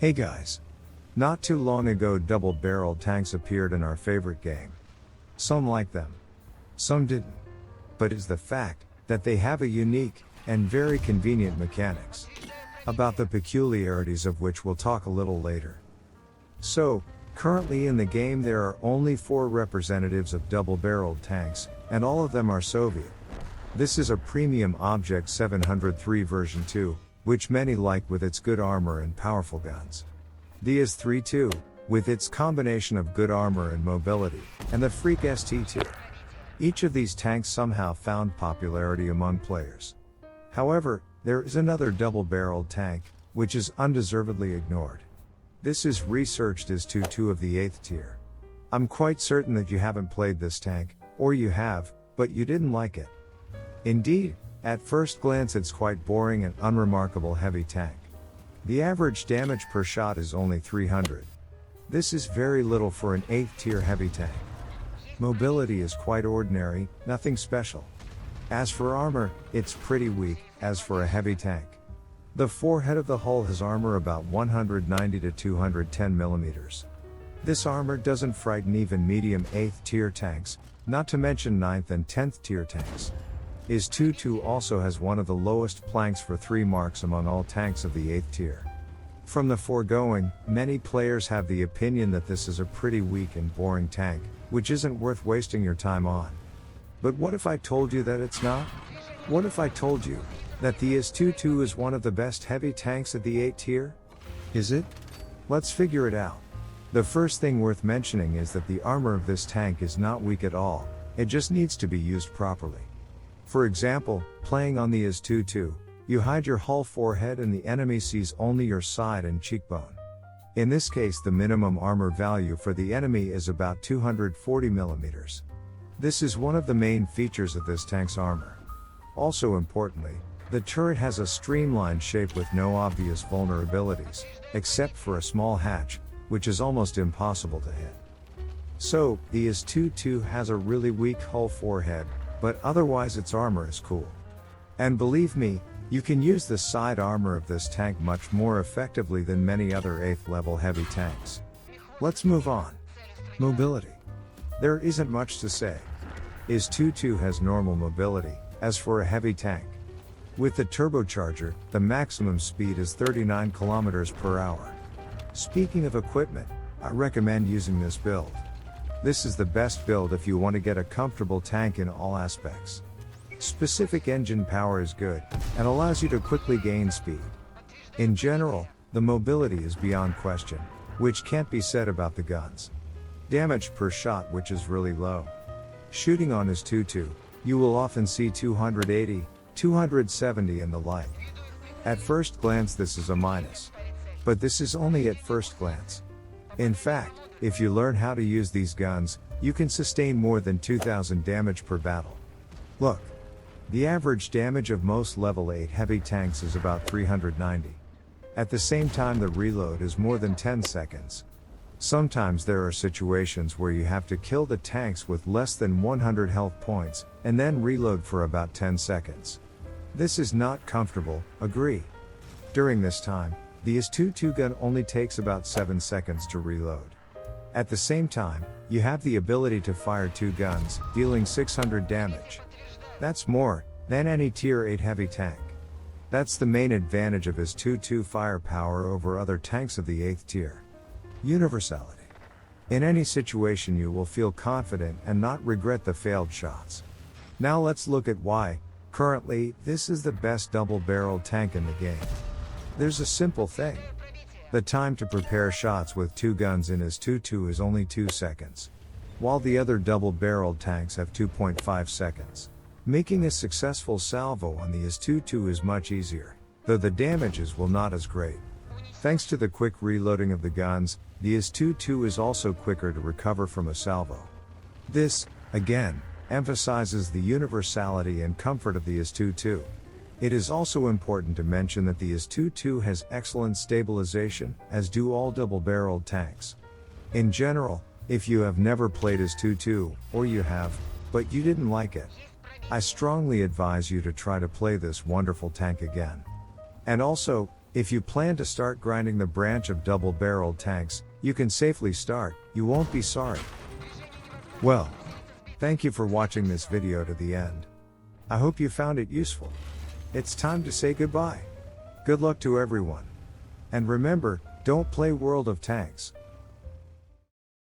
Hey guys. Not too long ago double-barreled tanks appeared in our favorite game. Some liked them. Some didn't. But it's the fact that they have a unique and very convenient mechanics. About the peculiarities of which we'll talk a little later. So, currently in the game there are only 4 representatives of double-barreled tanks, and all of them are Soviet. This is a premium Object 703 version 2, which many like with its good armor and powerful guns. The IS-2-II, with its combination of good armor and mobility, and the freak ST-II. Each of these tanks somehow found popularity among players. However, there is another double-barreled tank, which is undeservedly ignored. This is researched IS-2-II of the 8th tier. I'm quite certain that you haven't played this tank, or you have, but you didn't like it. Indeed, at first glance it's quite boring and unremarkable heavy tank. The average damage per shot is only 300. This is very little for an 8th tier heavy tank. Mobility is quite ordinary, nothing special. As for armor, it's pretty weak, as for a heavy tank. The forehead of the hull has armor about 190 to 210 millimeters. This armor doesn't frighten even medium 8th tier tanks, not to mention 9th and 10th tier tanks. IS-2-II also has one of the lowest planks for 3 marks among all tanks of the 8th tier. From the foregoing, many players have the opinion that this is a pretty weak and boring tank, which isn't worth wasting your time on. But what if I told you that it's not? What if I told you that the IS-2-II is one of the best heavy tanks at the 8th tier? Is it? Let's figure it out. The first thing worth mentioning is that the armor of this tank is not weak at all, it just needs to be used properly. For example, playing on the IS-2-II, you hide your hull forehead and the enemy sees only your side and cheekbone. In this case the minimum armor value for the enemy is about 240 millimeters. This is one of the main features of this tank's armor. Also importantly, the turret has a streamlined shape with no obvious vulnerabilities, except for a small hatch, which is almost impossible to hit. So, the IS-2-II has a really weak hull forehead, but otherwise its armor is cool. And believe me, you can use the side armor of this tank much more effectively than many other 8th level heavy tanks. Let's move on. Mobility. There isn't much to say. IS-2-II has normal mobility, as for a heavy tank. With the turbocharger, the maximum speed is 39 km per hour. Speaking of equipment, I recommend using this build. This is the best build if you want to get a comfortable tank in all aspects. Specific engine power is good, and allows you to quickly gain speed. In general, the mobility is beyond question, which can't be said about the guns. Damage per shot which is really low. Shooting on IS-2-II, you will often see 280, 270 and the like. At first glance this is a minus. But this is only at first glance. In fact, if you learn how to use these guns, you can sustain more than 2000 damage per battle. Look. The average damage of most level 8 heavy tanks is about 390. At the same time the reload is more than 10 seconds. Sometimes there are situations where you have to kill the tanks with less than 100 health points, and then reload for about 10 seconds. This is not comfortable, agree. During this time, the IS-2-II gun only takes about 7 seconds to reload. At the same time, you have the ability to fire 2 guns, dealing 600 damage. That's more than any tier 8 heavy tank. That's the main advantage of IS-2-II firepower over other tanks of the 8th tier. Universality. In any situation you will feel confident and not regret the failed shots. Now let's look at why, currently, this is the best double-barreled tank in the game. There's a simple thing. The time to prepare shots with 2 guns in IS-2-II is only 2 seconds. While the other double-barreled tanks have 2.5 seconds. Making a successful salvo on the IS-2-II is much easier, though the damages will not as great. Thanks to the quick reloading of the guns, the IS-2-II is also quicker to recover from a salvo. This, again, emphasizes the universality and comfort of the IS-2-II. It is also important to mention that the IS-2-II has excellent stabilization, as do all double-barreled tanks. In general, if you have never played IS-2-II, or you have, but you didn't like it, I strongly advise you to try to play this wonderful tank again. And also, If you plan to start grinding the branch of double-barreled tanks, you can safely start, you won't be sorry. Well, thank you for watching this video to the end. I hope you found it useful. It's time to say goodbye. Good luck to everyone. And remember, don't play World of Tanks.